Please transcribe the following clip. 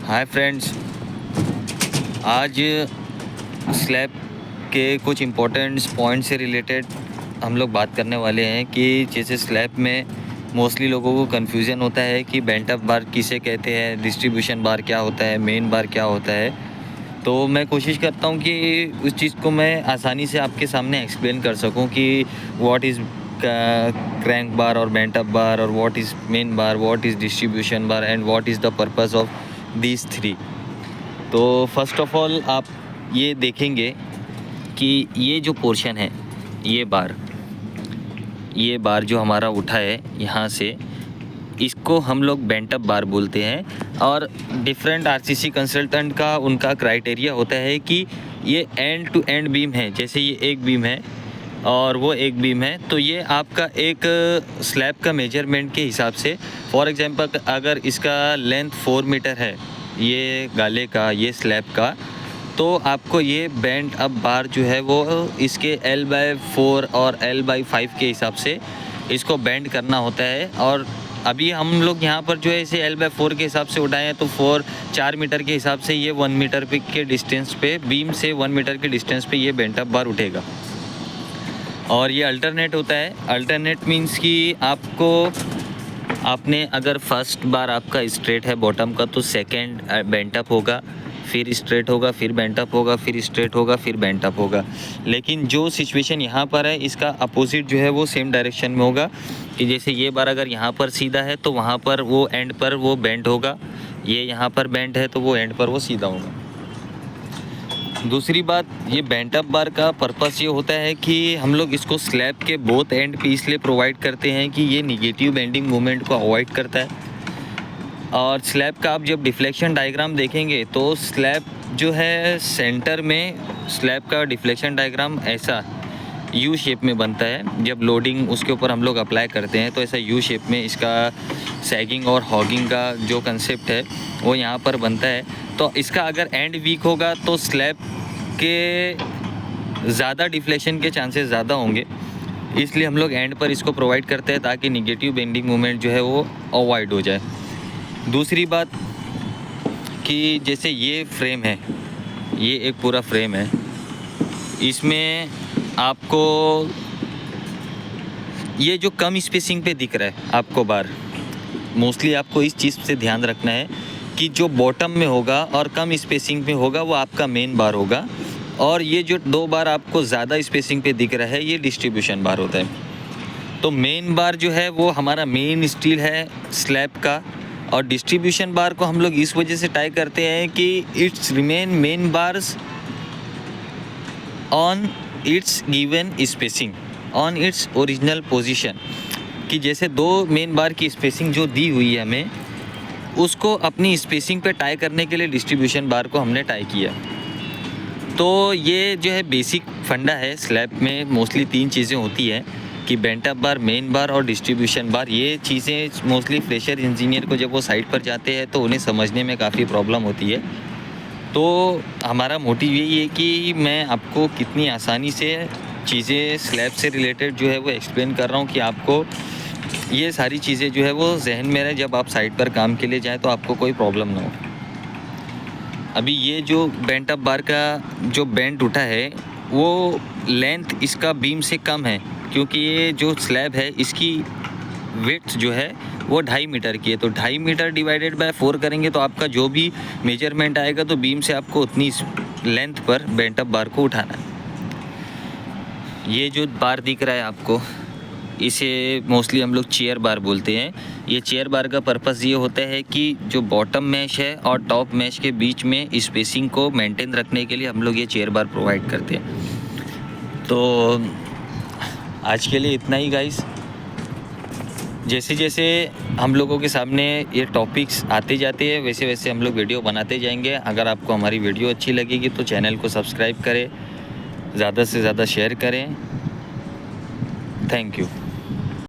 Hi friends, आज slab के कुछ इम्पोर्टेंट पॉइंट से रिलेटेड हम लोग बात करने वाले हैं कि जैसे स्लैब में मोस्टली लोगों को कन्फ्यूज़न होता है कि बेंट अप बार किसे कहते हैं, डिस्ट्रीब्यूशन बार क्या होता है, मेन बार क्या होता है। तो मैं कोशिश करता हूँ कि उस चीज़ को मैं आसानी से आपके सामने एक्सप्लेन कर सकूँ कि व्हाट इज़ क्रैंक बार और बेंट अप बार और what is main bar, what is distribution bar and what is the purpose of these three. तो फर्स्ट ऑफ ऑल आप ये देखेंगे कि ये जो पोर्शन है, ये बार जो हमारा उठा है यहाँ से, इसको हम लोग बेंट अप बार बोलते हैं। और डिफरेंट आरसीसी कंसल्टेंट का उनका क्राइटेरिया होता है कि ये एंड टू एंड बीम है। जैसे ये एक बीम है और वो एक बीम है, तो ये आपका एक स्लैब का मेजरमेंट के हिसाब से, फॉर एग्जांपल अगर इसका लेंथ 4 मीटर है, ये गाले का, ये स्लैब का, तो आपको ये बेंट अप बार जो है वो इसके L/4 और L/5 के हिसाब से इसको बेंड करना होता है। और अभी हम लोग यहाँ पर जो है इसे L/4 के हिसाब से उठाए हैं, तो 4 मीटर के हिसाब से ये 1 मीटर के डिस्टेंस पे, बीम से 1 मीटर के डिस्टेंस पे ये बेंट अप बार उठेगा। और ये अल्टरनेट होता है। अल्टरनेट मीन्स कि आपने अगर फर्स्ट बार आपका स्ट्रेट है बॉटम का, तो सेकंड बेंट अप होगा, फिर स्ट्रेट होगा, फिर बेंट अप होगा, फिर स्ट्रेट होगा, फिर बेंट अप होगा। लेकिन जो सिचुएशन यहाँ पर है, इसका अपोजिट जो है वो सेम डायरेक्शन में होगा कि जैसे ये बार अगर यहाँ पर सीधा है तो वहाँ पर वो एंड पर वो बेंट होगा, ये यहाँ पर बेंट है तो वो एंड पर वो सीधा होगा। दूसरी बात, ये बेंट अप बार का पर्पस ये होता है कि हम लोग इसको स्लैब के बोथ एंड पे इसलिए प्रोवाइड करते हैं कि ये निगेटिव बेंडिंग मोमेंट को अवॉइड करता है। और स्लैब का आप जब डिफ्लेक्शन डायग्राम देखेंगे तो स्लैब जो है सेंटर में, स्लैब का डिफ्लेक्शन डायग्राम ऐसा यू शेप में बनता है। जब लोडिंग उसके ऊपर हम लोग अप्लाई करते हैं तो ऐसा यू शेप में इसका सैगिंग और हॉगिंग का जो कंसेप्ट है वो यहाँ पर बनता है। तो इसका अगर एंड वीक होगा तो स्लैब के ज़्यादा डिफ्लेक्शन के चांसेस ज़्यादा होंगे, इसलिए हम लोग एंड पर इसको प्रोवाइड करते हैं ताकि निगेटिव बेंडिंग मोमेंट जो है वो अवॉइड हो जाए। दूसरी बात कि जैसे ये फ्रेम है, ये एक पूरा फ्रेम है, इसमें आपको ये जो कम स्पेसिंग पे दिख रहा है आपको बार, मोस्टली आपको इस चीज़ से ध्यान रखना है कि जो बॉटम में होगा और कम स्पेसिंग पे होगा वो आपका मेन बार होगा, और ये जो 2 बार आपको ज़्यादा स्पेसिंग पे दिख रहा है ये डिस्ट्रीब्यूशन बार होता है। तो मेन बार जो है वो हमारा मेन स्टील है स्लैब का, और डिस्ट्रीब्यूशन बार को हम लोग इस वजह से टाई करते हैं कि it's remain main bars on it's given spacing, on its original position. कि जैसे 2 मेन बार की स्पेसिंग जो दी हुई है हमें, उसको अपनी स्पेसिंग पे टाई करने के लिए डिस्ट्रीब्यूशन बार को हमने टाई किया। तो ये जो है बेसिक फंडा है। स्लैब में मोस्टली 3 चीज़ें होती हैं कि बेंट अप बार, मेन बार और डिस्ट्रीब्यूशन बार। ये चीज़ें मोस्टली फ्रेशर इंजीनियर को जब वो साइट पर जाते हैं तो उन्हें समझने में काफ़ी प्रॉब्लम होती है। तो हमारा मोटिव यही है कि मैं आपको कितनी आसानी से चीज़ें स्लैब से रिलेटेड जो है वो एक्सप्लेन कर रहा हूँ कि आपको ये सारी चीज़ें जो है वो जहन में रहे, जब आप साइट पर काम के लिए जाएँ तो आपको कोई प्रॉब्लम ना हो। अभी ये जो बेंट अप बार का जो बेंट उठा है वो लेंथ इसका बीम से कम है, क्योंकि ये जो स्लैब है इसकी विड्थ जो है वो 2.5 मीटर की है। तो 2.5 मीटर डिवाइडेड बाय 4 करेंगे तो आपका जो भी मेजरमेंट आएगा तो बीम से आपको उतनी लेंथ पर बेंट अप बार को उठाना है। ये जो बार दिख रहा है आपको, इसे मोस्टली हम लोग चेयर बार बोलते हैं। ये चेयर बार का पर्पस ये होता है कि जो बॉटम मैश है और टॉप मैश के बीच में स्पेसिंग को मेंटेन रखने के लिए हम लोग ये चेयर बार प्रोवाइड करते हैं। तो आज के लिए इतना ही गाइस। जैसे जैसे हम लोगों के सामने ये टॉपिक्स आते जाते हैं वैसे वैसे हम लोग वीडियो बनाते जाएंगे। अगर आपको हमारी वीडियो अच्छी लगेगी तो चैनल को सब्सक्राइब करें, ज़्यादा से ज़्यादा शेयर करें। Thank you.